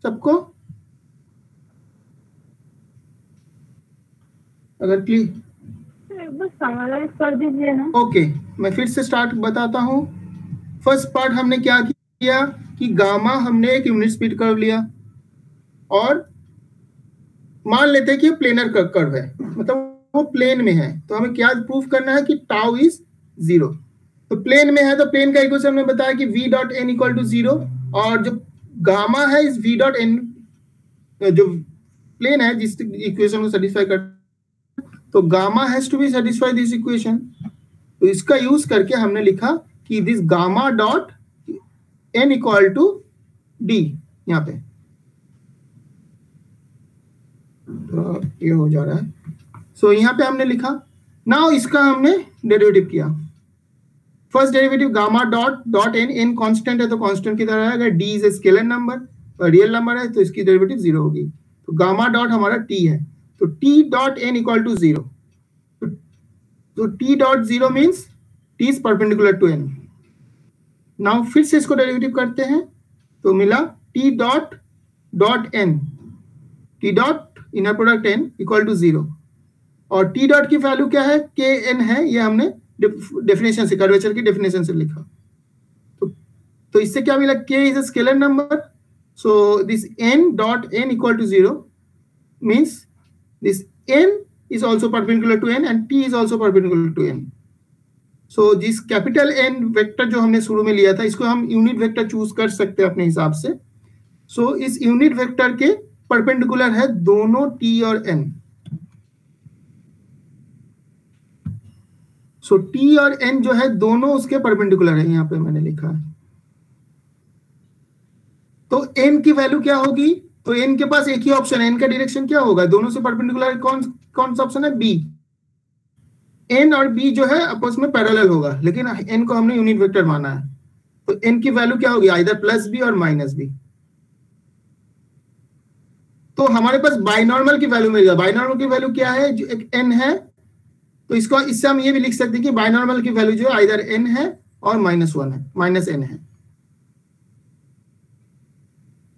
सबको? अगर क्लियर बस समराइज कर दीजिए ना। ओके, मैं फिर से स्टार्ट बताता हूँ। फर्स्ट पार्ट हमने क्या किया कि गामा हमने एक यूनिट स्पीड कर्व लिया और मान लेते हैं कि प्लेनर कर्व है, मतलब वो प्लेन में है, तो हमें क्या प्रूफ करना है कि टाउ इज 0। तो प्लेन में है तो प्लेन का इक्वेशन हमने बताया कि v dot N equal to 0, और जो गामा है इस v डॉट एन जो प्लेन है जिस इक्वेशन को सेटिस्फाई कर, तो gamma has to be satisfy this equation. तो इसका यूज करके हमने लिखा कि this gamma dot N equal to D, यहाँ पे ये हो जा रहा है। सो यहाँ पे हमने लिखा, नाउ इसका हमने डेरिवेटिव किया। First derivative gamma dot N, N constant है तो कांस्टेंट की तरह है, अगर D is a scalar number और रियल नंबर है तो इसकी डेरिवेटिव 0 होगी। तो गामा डॉट हमारा टी है, तो T dot N equal to 0, तो T dot 0 means T is perpendicular to N. Now फिर से इसको डेरिवेटिव करते हैं तो मिला T dot N, T dot inner product N equal to 0, और टी डॉट की वैल्यू क्या है, के एन है, ये हमने डेफिनेशन से, कर्वेचर की डेफिनेशन से लिखा। तो इससे क्या मिला, K is a scalar number, so this N dot N equal to 0 means this N is also perpendicular to n and t is also perpendicular to n. So जिस capital n vector जो हमने शुरू में लिया था, इसको हम unit vector choose कर सकते हैं अपने हिसाब से। सो इस यूनिट वेक्टर के परपेंडिकुलर है दोनों t और n। सो t और n जो है दोनों उसके परपेंडिकुलर है, यहाँ पे मैंने लिखा है। तो n की वैल्यू क्या होगी, तो n के पास एक ही ऑप्शन है, n का डायरेक्शन क्या होगा, दोनों से परपेंडिकुलर कौन सा ऑप्शन है, b। n और b जो है आपस में पैरेलल होगा, लेकिन n को हमने यूनिट वेक्टर माना है, तो n की वैल्यू क्या होगी, आइदर प्लस b और माइनस b। तो हमारे पास बाइनॉर्मल की वैल्यू मिलेगा। बाइनॉर्मल की वैल्यू क्या है, जो एक n है, तो इसको इससे हम ये भी लिख सकते हैं कि बाइनॉर्मल की वैल्यू जो है आइदर n है और -1 है, -n है।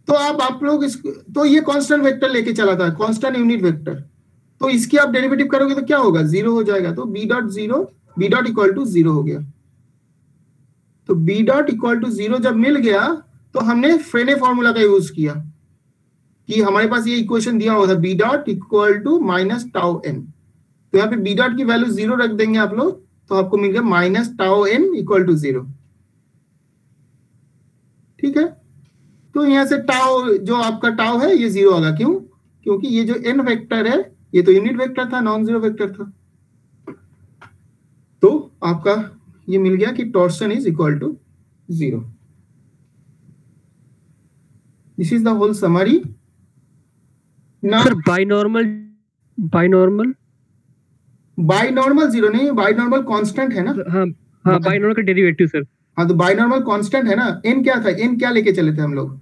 तो अब आप लोग इसको, तो ये कांस्टेंट वेक्टर लेके चला था, कांस्टेंट यूनिट वेक्टर, तो इसकी आप डेरिवेटिव करोगे तो क्या होगा, 0 हो जाएगा। तो b डॉट इक्वल टू 0 हो गया। तो b डॉट इक्वल टू 0 जब मिल गया तो हमने फ्रेने फॉर्मूला का यूज किया कि हमारे पास ये इक्वेशन दिया हुआ था b dot equal to minus tau n। तो यहाँ पे b डॉट की वैल्यू 0 रख देंगे आप लोग, तो आपको मिल गया minus tau n equal to 0। ठीक है, तो यहाँ से टाउ जो आपका टाउ है ये 0 होगा, क्यों, क्योंकि ये जो n वेक्टर है ये तो यूनिट वेक्टर था, नॉन जीरो वेक्टर था। तो आपका ये मिल गया कि torsion is equal to 0। This is the whole summary. Sir binormal 0 नहीं, बाइनॉर्मल कांस्टेंट है ना। हाँ बाइनॉर्मल का डेरिवेटिव सर। हाँ, तो बाइनॉर्मल कांस्टेंट है ना। n क्या था, n क्या लेके चले थे हम लोग,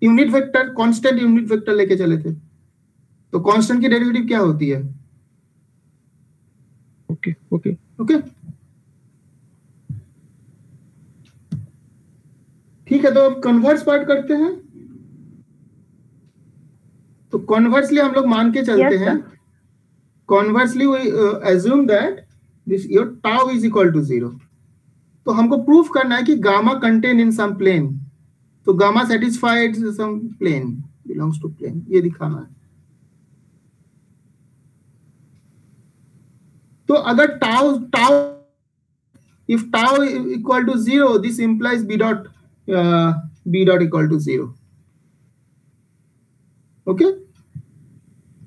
unit vector, constant unit vector लेके चले थे। तो कांस्टेंट की डेरिवेटिव क्या होती है, ओके। ठीक है, तो अब कन्वर्स पार्ट करते हैं। तो कॉन्वर्सली हम लोग मान के चलते हैं, conversely we assume that this your tau is equal to 0। तो हमको प्रूफ करना है कि gamma contain in some plane, तो gamma satisfied some plane, belongs to plane, ये दिखाना है। तो अगर if tau equal to 0, this implies b dot equal to 0। Okay,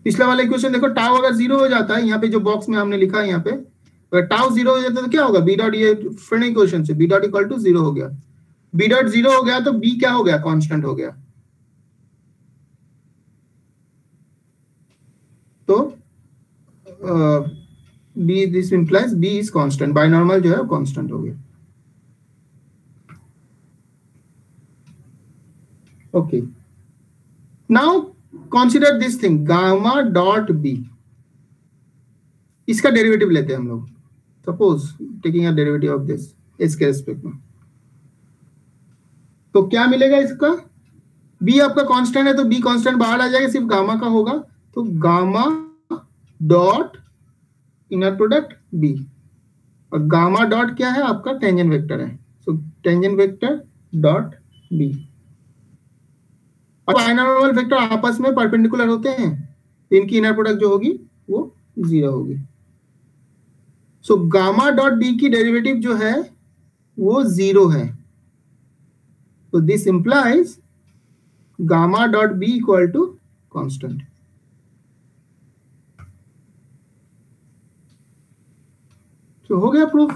पिछला वाला इक्वेशन देखो, टाउ अगर 0 हो जाता है, यहाँ पे जो बॉक्स में हमने लिखा है, यहाँ पे अगर टाउ 0 हो जाता है तो क्या होगा, b डॉट, ये फ्रेंड इक्वेशन से b डॉट इक्वल टू 0 हो गया। b डॉट 0 हो गया तो b क्या हो गया, कांस्टेंट हो गया। तो b, this implies b is constant, बाइनॉर्मल जो है कांस्टेंट हो गया। Okay, now consider this thing gamma dot b, इसका डेरिवेटिव लेते हैं हम लोग। Suppose taking a derivative of this इसके रिस्पेक्ट में, तो क्या मिलेगा इसका, बी आपका कांस्टेंट है तो बी कांस्टेंट बाहर आ जाएगा, सिर्फ गामा का होगा, तो gamma dot inner product b, और गामा डॉट क्या है आपका टेंजेंट वेक्टर है, so tangent vector dot b. Binormal vector आपस में परपेंडिकुलर होते हैं, तो इनकी इनर प्रोडक्ट जो होगी वो 0 होगी। सो गामा डॉट बी की डेरिवेटिव जो है वो 0 है, तो this implies gamma dot B equal to constant. तो हो गया proof.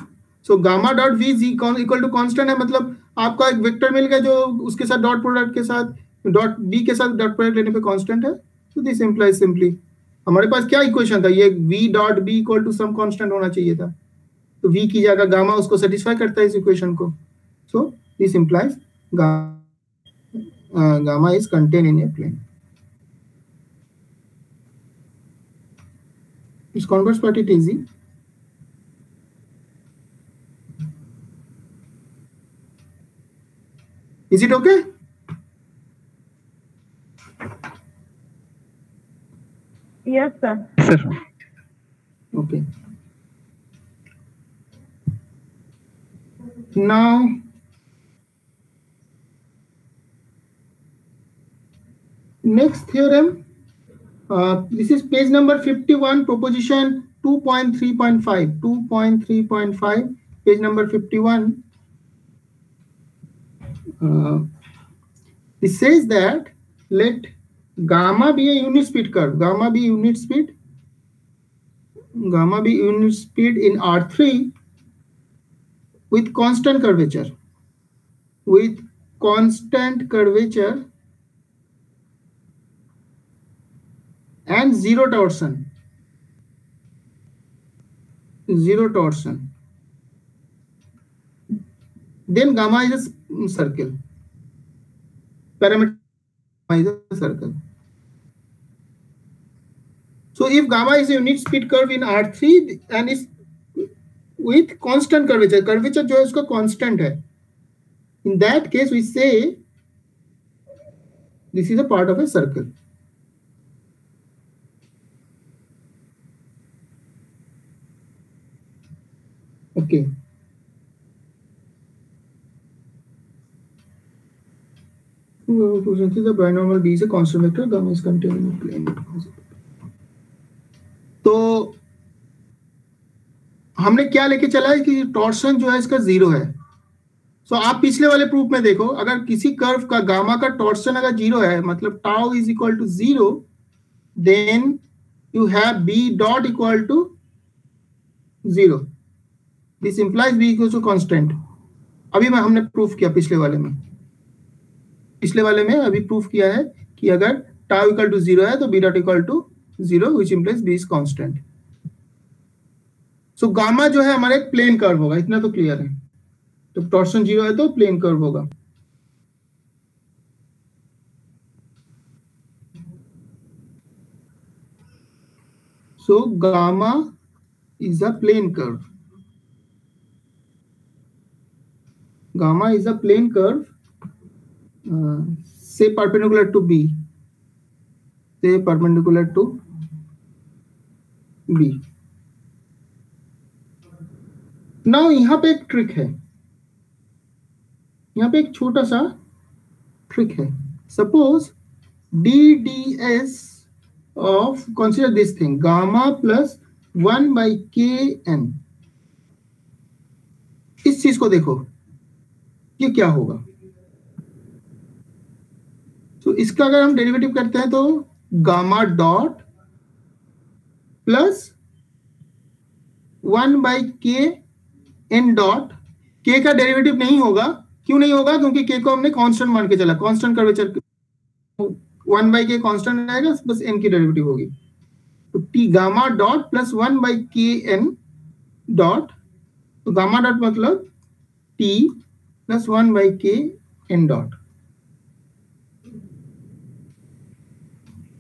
So gamma dot V equal to constant है, मतलब आपका एक वेक्टर मिल गया जो उसके साथ डॉट प्रोडक्ट के साथ डॉट बी के साथ डॉट प्रोडक्ट लेने पे कांस्टेंट है, तो दिस इंप्लाइज सिंपली हमारे पास क्या इक्वेशन था, ये v dot B equal to some constant होना चाहिए था, तो v की जगह गामा उसको सेटिस्फाई करता है इस इक्वेशन को, so this implies gamma is contain in a plane. इस converse part it easy. Is it okay? Yes, sir. Sir. Okay. Now, next theorem. This is page number 51, proposition 2.3.5. 2.3.5, page number 51. It says that let gamma be a unit speed curve. Gamma be unit speed. Gamma be unit speed in R3 with constant curvature. With constant curvature and zero torsion. Zero torsion. Then gamma is a circle. Parameter is a circle. So if gamma is a unit speed curve in R3 and is with constant curvature, curvature जो है उसका constant है, in that case we say this is a part of a circle. Okay. To synthesize the binomial B is a constant vector, gamma is contained in a plane. तो हमने क्या लेके चला है कि टॉर्शन जो है इसका 0 है। सो आप पिछले वाले प्रूफ में देखो, अगर किसी कर्व का गामा का टॉर्शन अगर 0 है, मतलब tau is equal to 0, then you have B dot equal to 0। This implies B equal to constant. अभी मैं हमने प्रूफ किया पिछले वाले में अभी प्रूफ किया है कि अगर टाउ इक्वल टू 0 है तो B dot equal to 0 which implies B is constant. So gamma जो है हमारा एक प्लेन कर्व होगा, इतना तो क्लियर है। तो टॉर्शन 0 है तो प्लेन कर्व होगा। So gamma is a plane curve. Gamma is a plane curve, say perpendicular to B. Say perpendicular to B. Now यहाँ पे एक ट्रिक है, यहाँ पे एक छोटा सा ट्रिक है। Suppose DDS of, consider this thing, gamma plus 1 by Kn। इस चीज को देखो, ये क्या होगा। तो इसका अगर हम डेरिवेटिव करते हैं तो gamma dot plus 1 by K N dot, के का डेरिवेटिव नहीं होगा। क्यों नहीं होगा? क्योंकि के को हमने कांस्टेंट मान के चला, कांस्टेंट कर्वेचर 1 बाई के कांस्टेंट रहेगा, बस एन की डेरिवेटिव होगी। तो T gamma dot plus 1 by K N dot, तो गामा डॉट मतलब T plus 1 by K N dot.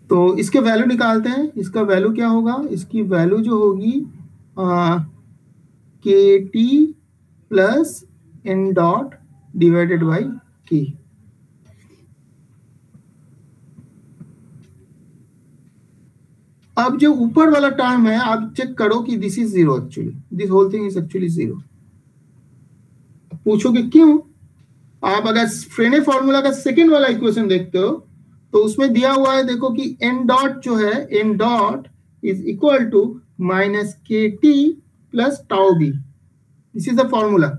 तो इसके वैल्यू निकालते हैं। इसका वैल्यू क्या होगा? इसकी वैल्यू जो होगी K T plus N dot divided by K. अब जो ऊपर वाला टर्म है आप चेक करो कि this is zero, actually this whole thing is actually zero. पूछोगे क्यों? आप अगर फ्रेने फॉर्मूला का सेकेंड वाला इक्वेशन देखते हो तो उसमें दिया हुआ है, देखो कि एन डॉट जो है, n dot is equal to minus k T plus tau b. This is the formula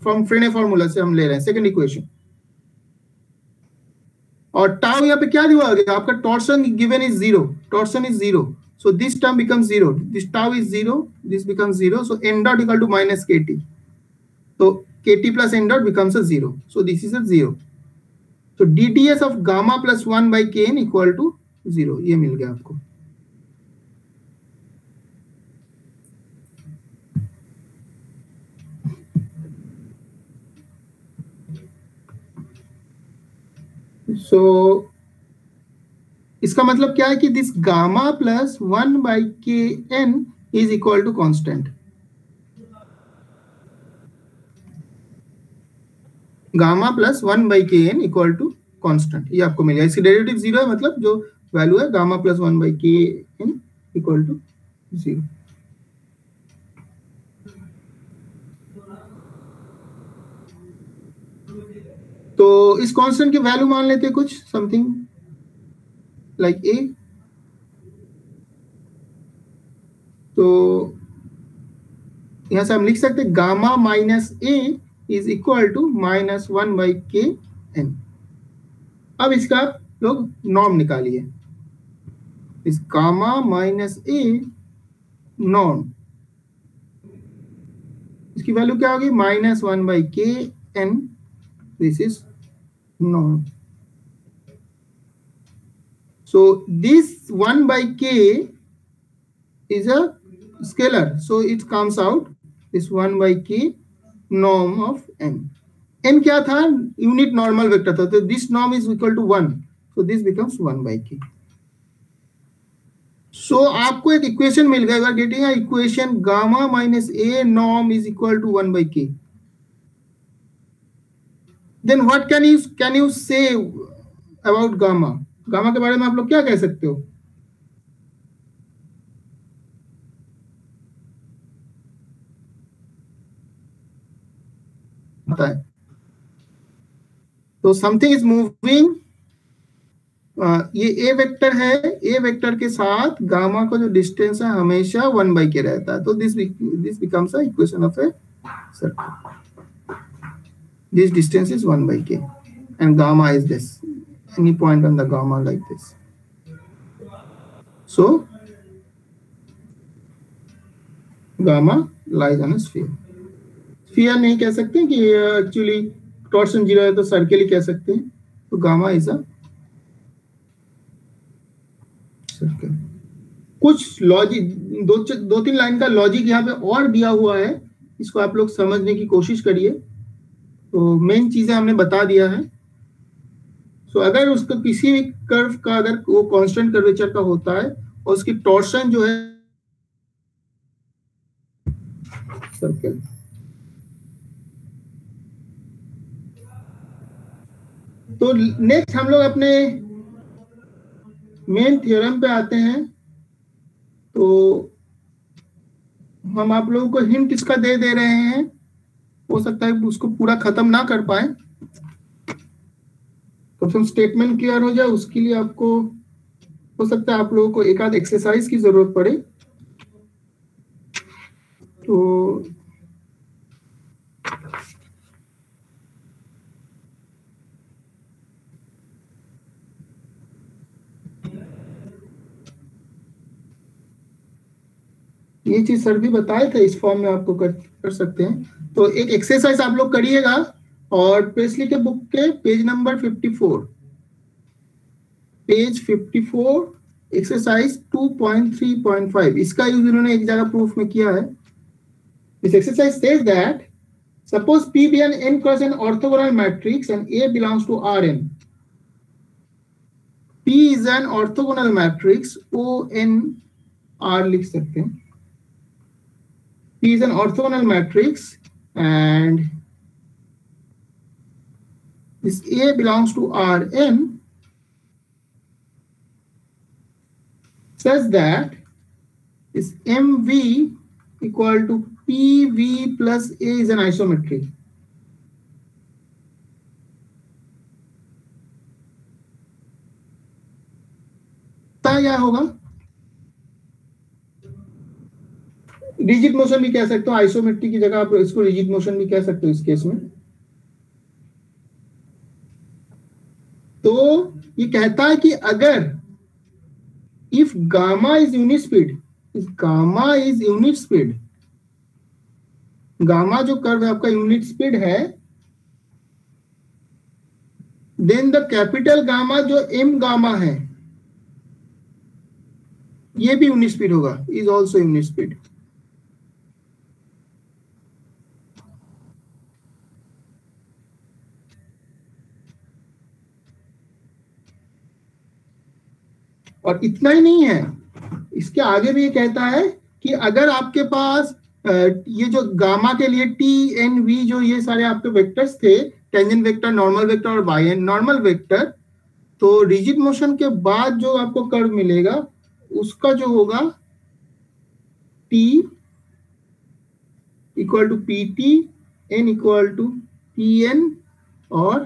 from Frenet formula से हम ले रहे हैं सेकेंड इक्वेशन। और टाउ यहाँ पे क्या दिया गया आपका? Torsion given is zero, torsion is zero, so this term becomes zero, this tau is zero, this becomes zero, so n dot equal to minus kt, so kt plus n dot becomes a zero, so this is a zero, so dts of gamma plus 1 by kn equal to zero। ये मिल गया आपको। so इसका मतलब क्या है कि this gamma plus 1 by K N is equal to constant. Gamma plus 1 by K N equal to constant, ये आपको मिलेगा। इसकी डेरिवेटिव जीरो है, मतलब जो वैल्यू है gamma plus 1 by K N equal to zero. तो इस कांस्टेंट की वैल्यू मान लेते हैं कुछ समथिंग लाइक ए। तो यहां से हम लिख सकते हैं gamma minus A is equal to minus 1 by K N. अब इसका आप लोग नॉर्म निकालिए, इस गामा माइनस ए नॉर्म, इसकी वैल्यू क्या होगी? Minus 1 by K N, this is norm. So this 1 by k is a scalar, so it comes out this 1 by k norm of n। n क्या था? Unit normal vector था, तो this norm is equal to 1, so this becomes 1 by k। so आपको एक equation मिल गया, you are getting a equation gamma minus a norm is equal to 1 by k। then what can you say about gamma? Gamma के बारे में आप लोग क्या कह सकते हो? बताएं। तो समथिंग इज मूविंग, ये ए वेक्टर है, ए वेक्टर के साथ गामा का जो डिस्टेंस है हमेशा 1 बाई के रहता है, तो this becomes a equation of a circle. This distance is 1 by k and gamma is this, any point on the gamma like this। so gamma lies on a sphere। sphere नहीं कह सकते कि actually torsion zero है तो circle ही कह सकते हैं, तो गामा इज अ सर्कल। कुछ लॉजिक, दो तीन लाइन का लॉजिक यहाँ पे और दिया हुआ है, इसको आप लोग समझने की कोशिश करिए। तो मेन चीजें हमने बता दिया है। तो अगर उसका किसी भी कर्व का अगर वो कांस्टेंट कर्वेचर का होता है और उसकी टॉर्शन जो है सर्कल, तो नेक्स्ट हम लोग अपने मेन थ्योरम पे आते हैं। तो हम आप लोगों को हिंट इसका दे रहे हैं, हो सकता है उसको पूरा खत्म ना कर पाए, तो फिर स्टेटमेंट क्लियर हो जाए, उसके लिए आपको हो सकता है आप लोगों को एक आध एक्सरसाइज की जरूरत पड़े। तो ये चीज सर भी बताए थे, इस फॉर्म में आपको कर सकते हैं। तो एक एक्सरसाइज आप लोग करिएगा और प्रेसली के बुक के पेज नंबर 54, पेज 54 एक्सरसाइज 2.3.5, इसका यूज उन्होंने एक जगह प्रूफ में किया है। This exercise says that suppose P be an n cross n orthogonal matrix and A belongs to Rn। P is an orthogonal matrix, ON R लिख सकते हैं। P is an orthogonal matrix and this A belongs to Rn such that is mv equal to pv plus a is an isometry. क्या होगा? Rigid motion भी कह सकते हो, isometry की जगह आप इसको रिजिड मोशन भी कह सकते हो इस केस में। तो ये कहता है कि अगर if gamma is unit speed, if gamma is unit speed, gamma जो कर्व है आपका यूनिट स्पीड है, देन द कैपिटल गामा जो एम गामा है ये भी यूनिट स्पीड होगा, इज ऑल्सो यूनिट स्पीड। और इतना ही नहीं है, इसके आगे भी ये कहता है कि अगर आपके पास ये जो गामा के लिए टी एन वी जो ये सारे आपके वेक्टर्स थे, टेंजेंट वेक्टर, नॉर्मल वेक्टर और बाई नॉर्मल वेक्टर, तो रिजिड मोशन के बाद जो आपको कर्व मिलेगा उसका जो होगा T equal to PT, N equal to PN और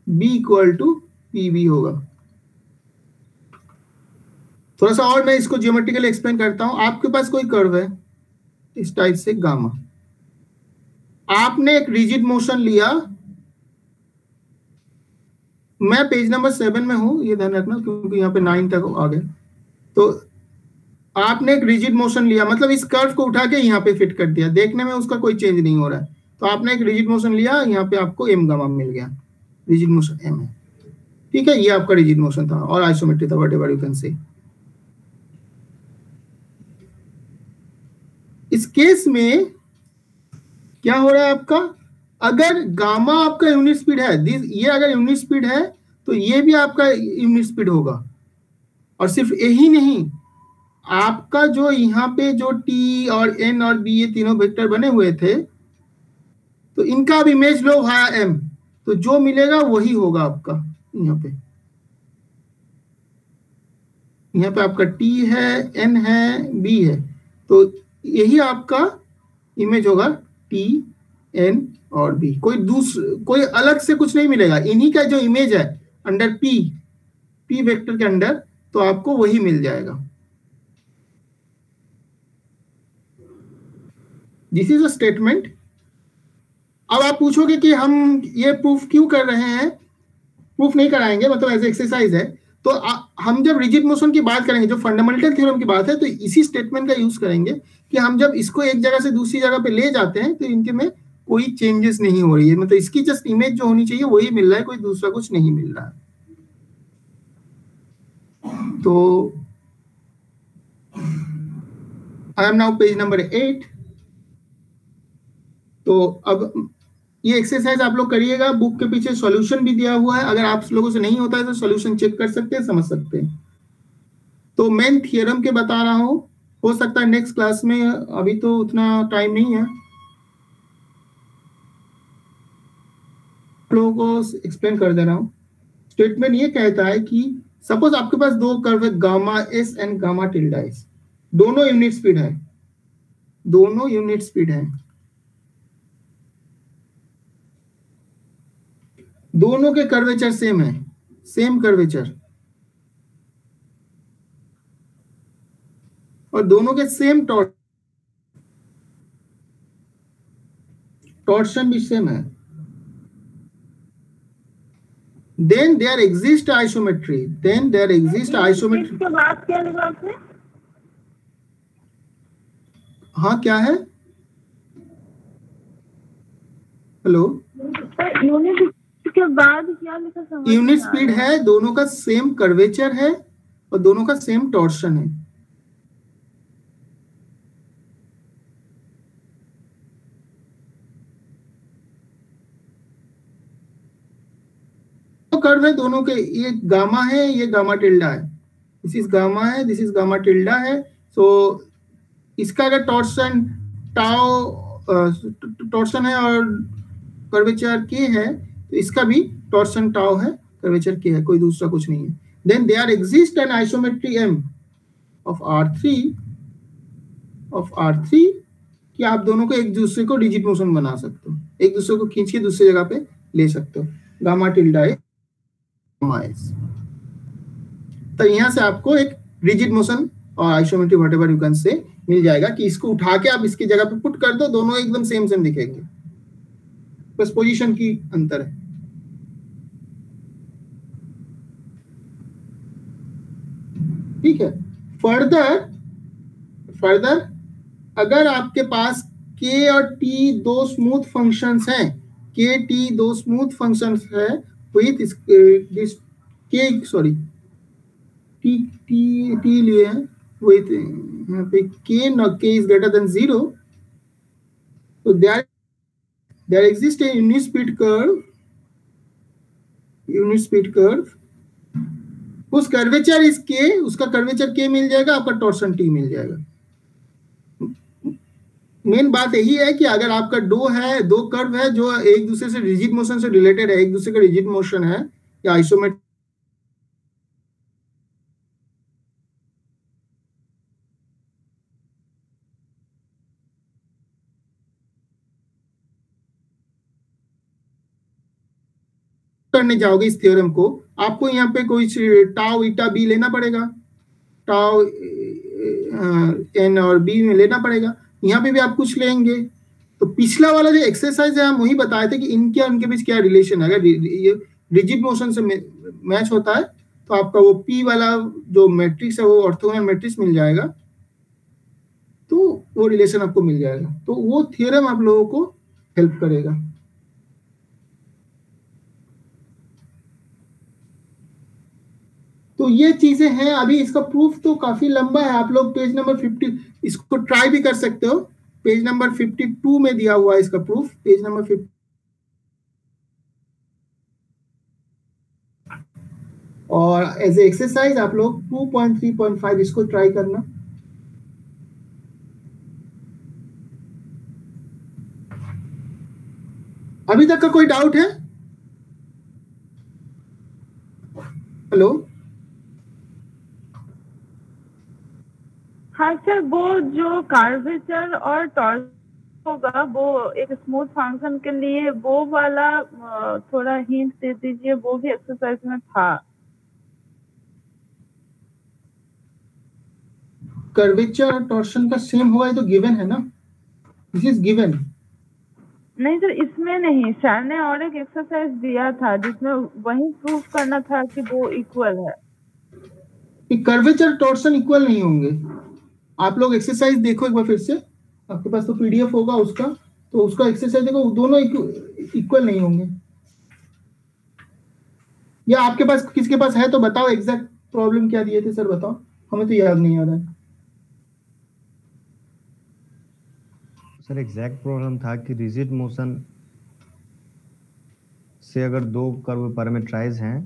B इक्वल टू PB होगा। थोड़ा सा और मैं इसको ज्योमेट्रिकली एक्सप्लेन करता हूं। आपके पास कोई कर्व है इस टाइप से गामा, आपने एक रिजिड मोशन लिया, मैं पेज नंबर 7 में हूं, ये ध्यान रखना क्योंकि यहाँ पे 9 तक आ गए। तो आपने एक रिजिड मोशन लिया, मतलब इस कर्व को उठा के यहाँ पे फिट कर दिया, देखने में उसका कोई चेंज नहीं हो रहा है। तो आपने एक रिजिड मोशन लिया, यहाँ पे आपको एम गामा मिल गया, रिजिड मोशन एम है, ठीक है, ये आपका रिजिड मोशन था और आइसोमेट्री था, व्हाटएवर यू कैन से। इस केस में क्या हो रहा है आपका, अगर गामा आपका यूनिट स्पीड है, ये अगर यूनिट स्पीड है तो ये भी आपका यूनिट स्पीड होगा। और सिर्फ यही नहीं, आपका जो यहाँ पे जो टी और एन और बी ये तीनों वेक्टर बने हुए थे, तो इनका अब इमेज लो वाया एम, तो जो मिलेगा वही होगा आपका। यहाँ पे आपका टी है, एन है, बी है, तो यही आपका इमेज होगा टी एन और बी। कोई अलग से कुछ नहीं मिलेगा, इन्हीं का जो इमेज है अंडर पी वेक्टर के अंडर, तो आपको वही मिल जाएगा। This is a statement. अब आप पूछोगे कि हम ये प्रूफ क्यों कर रहे हैं, प्रूफ नहीं कराएंगे, मतलब एज एक्सरसाइज है। तो हम जब रिजिड मोशन की बात करेंगे, जो फंडामेंटल थ्योरम की बात है, तो इसी स्टेटमेंट का यूज करेंगे कि हम जब इसको एक जगह से दूसरी जगह पे ले जाते हैं तो इनके में कोई चेंजेस नहीं हो रही है, मतलब इसकी जस्ट इमेज जो होनी चाहिए वही मिल रहा है, कोई दूसरा कुछ नहीं मिल रहा है। तो I am now page number 8। तो अब ये एक्सरसाइज आप लोग करिएगा, बुक के पीछे सॉल्यूशन भी दिया हुआ है, अगर आप लोगों से नहीं होता है तो सॉल्यूशन चेक कर सकते हैं, समझ सकते हैं। तो मेन थियरम के बता रहा हूं, हो सकता है नेक्स्ट क्लास में, अभी तो उतना टाइम नहीं है, लोगों को एक्सप्लेन कर दे रहा हूं। स्टेटमेंट ये कहता है कि सपोज आपके पास दो कर्व है, gamma S and gamma tilde S, दोनों यूनिट स्पीड है, दोनों यूनिट स्पीड है, दोनों के कर्वेचर सेम है, सेम कर्वेचर, और दोनों के सेम टॉर्शन भी सेम है। Then there exists isometry. Then there exists isometry. इसके बाद क्या लिखा आपने? हाँ क्या है? हेलो? यूनिट के बाद क्या लिखा समझ? यूनिट स्पीड है, दोनों का सेम कर्वेचर है और दोनों का सेम टॉर्शन है। कर्व है दोनों के, ये गामा है, ये गामा टिल्डा है, दिस इज गामा है, दिस इज गामा टिल्डा है। सो इसका अगर टॉर्शन टॉर्शन है और कर्वेचर के है, तो इसका भी टॉर्शन टाउ है, कर्वेचर के है, कोई दूसरा कुछ नहीं है। Then there exist an isometry M of R3 of R3 कि आप दोनों को एक दूसरे को रिजिड मोशन बना सकते हो, एक दूसरे को खींच के दूसरी जगह पे ले सकते हो, गामा टिल्डा है गामा एस। तो यहाँ से आपको एक रिजिड मोशन और isometric whatever you can say मिल जाएगा कि इसको उठा के आप इसकी जगह पे पुट कर दो, दोनों एकदम सेम सेम दिखेंगे, बस पोजीशन की अंतर है। ठीक है। फर्दर अगर आपके पास के और टी दो स्मूथ फंक्शंस हैं, के टी दो स्मूथ फंक्शंस है विथ दिस के सॉरी टी टी टी लिए हैं विथ यहाँ पे के नॉट के इज ग्रेटर देन 0, तो there exist a unit speed curve, उस कर्वेचर इस के, उसका कर्वेचर के मिल जाएगा, आपका टॉर्सन टी मिल जाएगा। मेन बात यही है कि अगर आपका दो कर्व है जो एक दूसरे से रिजिड मोशन से रिलेटेड है, एक दूसरे का रिजिड मोशन है या आइसोमेट्रिक करने जाओगे इस थ्योरम को, आपको यहाँ पे कोई टाउ ईटा बी लेना पड़ेगा, टाउ एन और बी में लेना पड़ेगा, यहाँ पे भी आप कुछ लेंगे। तो पिछला वाला जो एक्सरसाइज है हम वही बताए थे कि इनके उनके बीच क्या रिलेशन है। अगर ये रिजिड मोशन से मैच होता है तो आपका वो पी वाला जो मैट्रिक्स है वो ऑर्थोगोनल मैट्रिक्स मिल जाएगा, तो वो रिलेशन आपको मिल जाएगा, तो वो थ्योरम आप लोगों को हेल्प करेगा। तो ये चीजें हैं। अभी इसका प्रूफ तो काफी लंबा है, आप लोग पेज नंबर 50 इसको ट्राई भी कर सकते हो, पेज नंबर 52 में दिया हुआ है इसका प्रूफ, पेज नंबर 50। और एज ए एक्सरसाइज आप लोग 2.3.5 इसको ट्राई करना। अभी तक का कोई डाउट है? हेलो? हाँ सर, वो जो कर्वेचर और टॉर्स होगा वो एक स्मूथ फंक्शन के लिए, वो वाला थोड़ा हिंट दे दीजिए, वो भी एक्सरसाइज में था। कर्वेचर और टॉर्शन का सेम हुआ है तो गिवन है ना, दिस इज गिवन। नहीं सर, इसमें नहीं, सर ने और एक एक्सरसाइज दिया था जिसमें वही प्रूफ करना था कि वो इक्वल है। कर्वेचर टॉर्शन इक्वल नहीं होंगे। आप लोग एक्सरसाइज देखो एक बार फिर से, आपके पास तो पीडीएफ होगा उसका, तो उसका एक्सरसाइज देखो, दोनों इक्वल नहीं होंगे। या आपके पास किसके पास है तो बताओ एग्जैक्ट प्रॉब्लम क्या दिए थे सर, बताओ, हमें तो याद नहीं आ रहा है। सर एग्जैक्ट प्रॉब्लम था कि रिजिड मोशन से अगर दो कर्व पैरामीटराइज हैं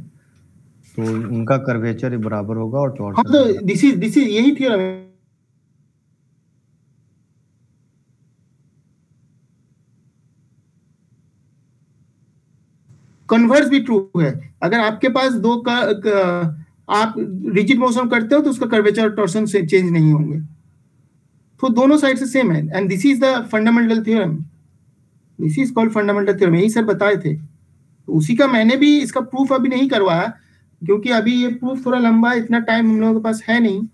तो उनका कर्वेचर बराबर होगा और टॉर्शन। हाँ, तो दिस इज यही थ्योरम है। कन्वर्स भी ट्रू है। अगर आपके पास दो का आप रिजिड मोशन करते हो तो उसका कर्वेचर और टॉर्शन से चेंज नहीं होंगे, तो दोनों साइड से सेम है। And this is the fundamental theorem, this is called fundamental theorem, यही सर बताए थे। तो उसी का मैंने भी इसका प्रूफ अभी नहीं करवाया क्योंकि अभी ये प्रूफ थोड़ा लंबा है, इतना टाइम हम लोगों के पास है नहीं।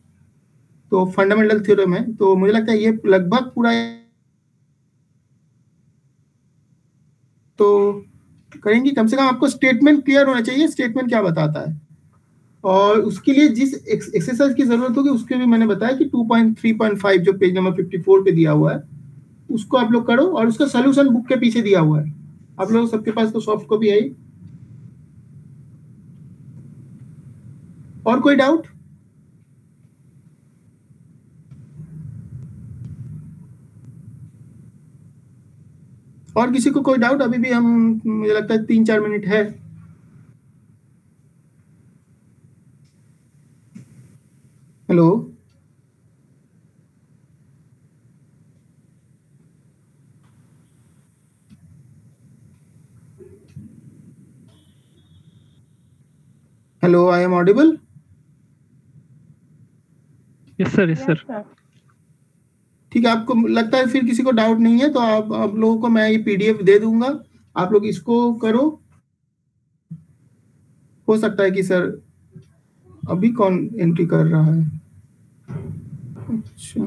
तो फंडामेंटल थ्योरम है, तो मुझे लगता है ये लगभग पूरा तो करेंगे। कम से कम आपको स्टेटमेंट क्लियर होना चाहिए, स्टेटमेंट क्या बताता है, और उसके लिए जिस एक्सरसाइज की जरूरत होगी उसके भी मैंने बताया कि 2.3.5 जो पेज नंबर 54 पे दिया हुआ है उसको आप लोग करो, और उसका सोल्यूशन बुक के पीछे दिया हुआ है। आप लोग सबके पास तो सॉफ्ट कॉपी है ही। और कोई डाउट? और किसी को कोई डाउट? अभी भी हम, मुझे लगता है 3-4 मिनट है। Hello? Hello, I am audible? Yes sir, yes sir. ठीक है, आपको लगता है फिर किसी को डाउट नहीं है तो आप लोगों को मैं ये पीडीएफ दे दूंगा, आप लोग इसको करो। हो सकता है कि सर अभी कौन एंट्री कर रहा है? अच्छा,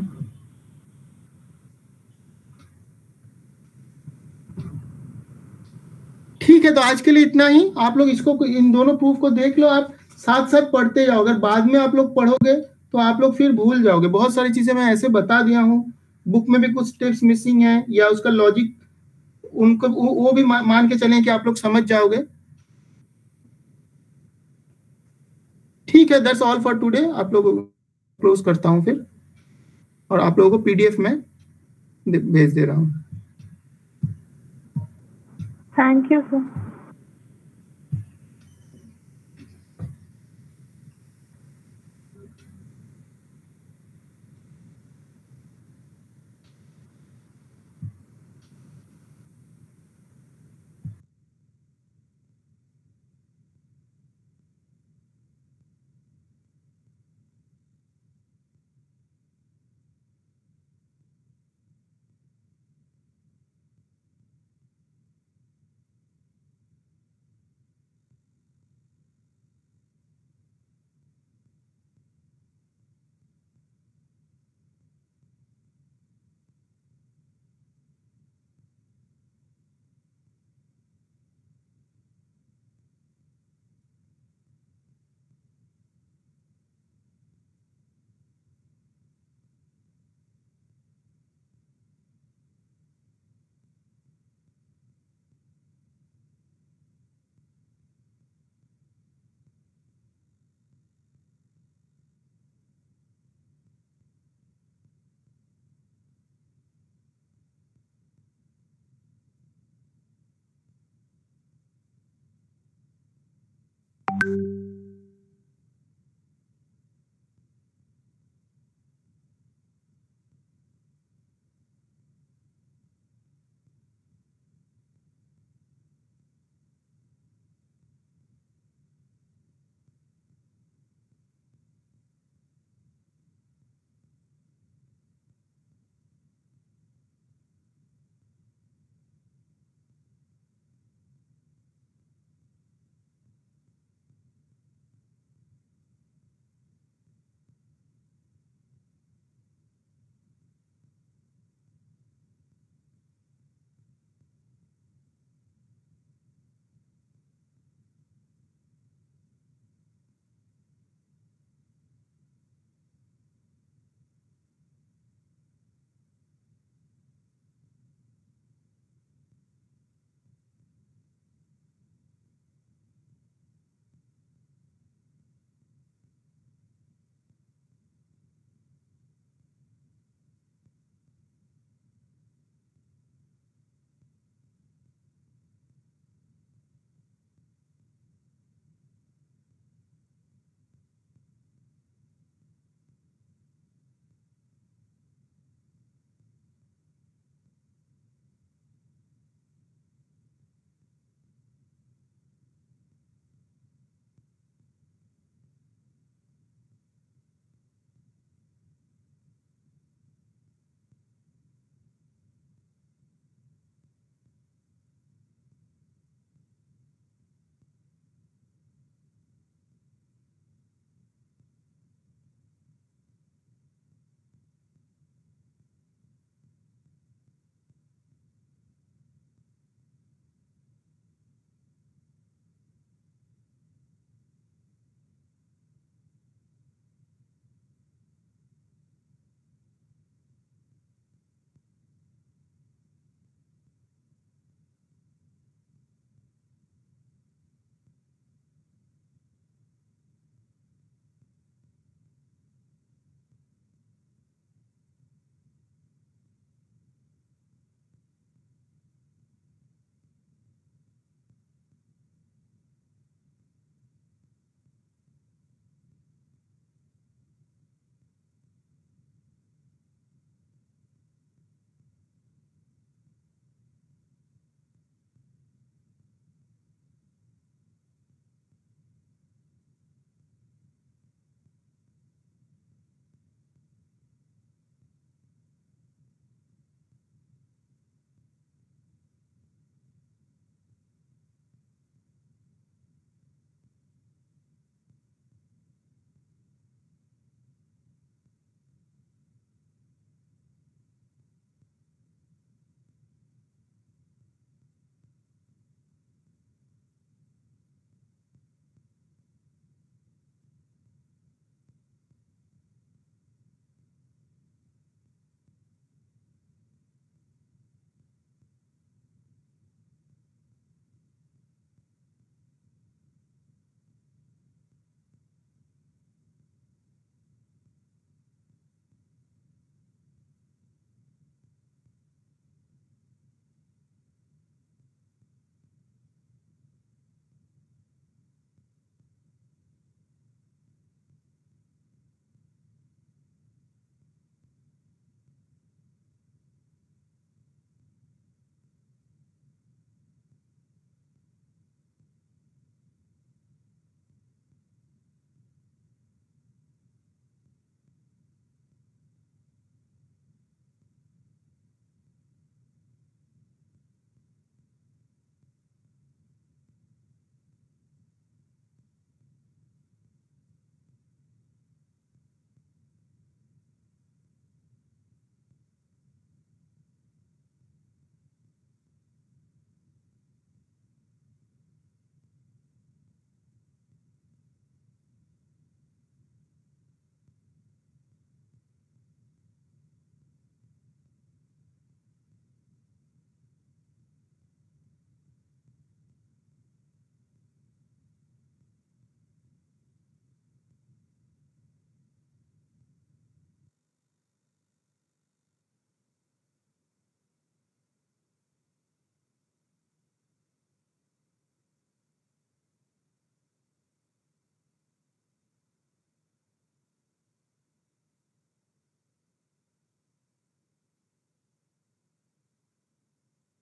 ठीक है, तो आज के लिए इतना ही। आप लोग इसको, इन दोनों प्रूफ को देख लो, आप साथ साथ पढ़ते जाओ। अगर बाद में आप लोग पढ़ोगे तो आप लोग फिर भूल जाओगे। बहुत सारी चीजें मैं ऐसे बता दिया हूँ, बुक में भी कुछ स्टेप्स मिसिंग है या उसका लॉजिक उनको वो भी मान के चलें कि आप लोग समझ जाओगे। ठीक है, दैट्स ऑल फॉर टुडे। आप लोग क्लोज करता हूँ फिर, और आप लोगों को पीडीएफ में भेज दे रहा हूँ। Thank you sir.